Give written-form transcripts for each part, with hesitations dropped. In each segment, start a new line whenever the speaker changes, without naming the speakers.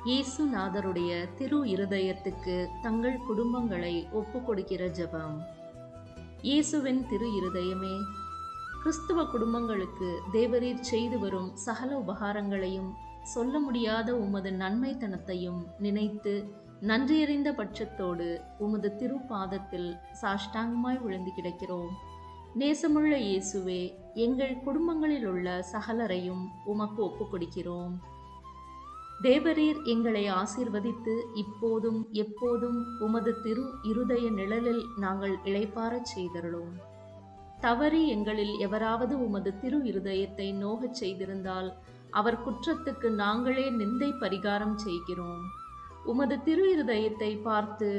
இயேசுநாதருடைய திரு இருதயத்துக்கு தங்கள் குடும்பங்களை ஒப்புக்கொடுக்கிற ஜெபம். இயேசுவின் திரு இருதயமே, கிறிஸ்துவ குடும்பங்களுக்கு தேவரீர் செய்து வரும் சகல உபகாரங்களையும் சொல்ல முடியாத உமது நன்மைத்தனத்தையும் நினைத்து நன்றியறிந்த பட்சத்தோடு உமது திருப்பாதத்தில் சாஷ்டாங்கமாய் விழுந்து கிடக்கிறோம். நேசமுள்ள இயேசுவே, எங்கள் குடும்பங்களில் உள்ள சகலரையும் உமக்கு ஒப்புக்கொடுக்கிறோம். தேவரீர் எங்களை ஆசீர்வதித்து இப்போதும் எப்போதும் உமது திரு இருதய நிழலில் நாங்கள் இளைப்பாறச் செய்தருளும். தவறி எங்களில் எவராவது உமது திரு இருதயத்தை நோகச் செய்திருந்தால் அவர் குற்றத்துக்கு நாங்களே நிந்தை பரிகாரம் செய்கிறோம். உமது திரு இருதயத்தை பார்த்து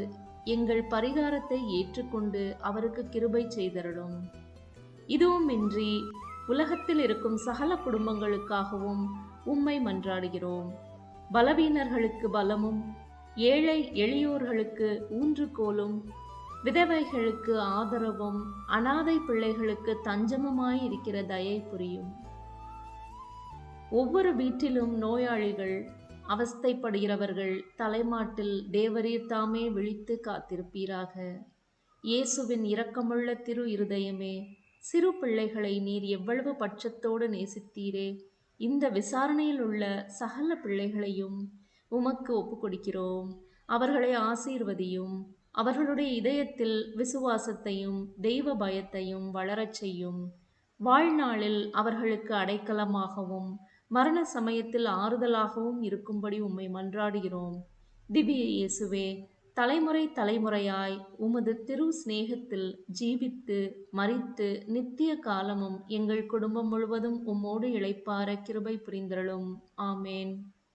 எங்கள் பரிகாரத்தை ஏற்றுக்கொண்டு அவருக்கு கிருபை செய்தருளும். இதுவுமின்றி உலகத்தில் இருக்கும் சகல குடும்பங்களுக்காகவும் உம்மை மன்றாடுகிறோம். பலவீனர்களுக்கு பலமும், ஏழை எளியோர்களுக்கு ஊன்றுகோலும், விதவைகளுக்கு ஆதரவும், அனாதை பிள்ளைகளுக்கு தஞ்சமுமாயிருக்கிற தயை புரியும். ஒவ்வொரு வீட்டிலும் நோயாளிகள், அவஸ்தைப்படுகிறவர்கள் தலைமாட்டில் தேவரீர் தாமே விழித்து காத்திருப்பீராக. இயேசுவின் இரக்கமுள்ள திரு இருதயமே, சிறு பிள்ளைகளை நீர் எவ்வளவு பட்சத்தோடு நேசித்தீரே, இந்த விசாரணையில் உள்ள சகல பிள்ளைகளையும் உமக்கு ஒப்புக்கொடுக்கிறோம். அவர்களை ஆசீர்வதியும். அவர்களுடைய இதயத்தில் விசுவாசத்தையும் தெய்வ பயத்தையும் வளரச் செய்யும். வாழ்நாளில் அவர்களுக்கு அடைக்கலமாகவும் மரண சமயத்தில் ஆறுதலாகவும் இருக்கும்படி உம்மை மன்றாடுகிறோம். திவ்ய இயேசுவே, தலைமுறை தலைமுறையாய் உமது திரு சிநேகத்தில் ஜீவித்து மரித்து நித்திய காலமும் எங்கள் குடும்பம் முழுவதும் உம்மோடு இளைப்பாற கிருபை புரிந்தருளும். ஆமேன்.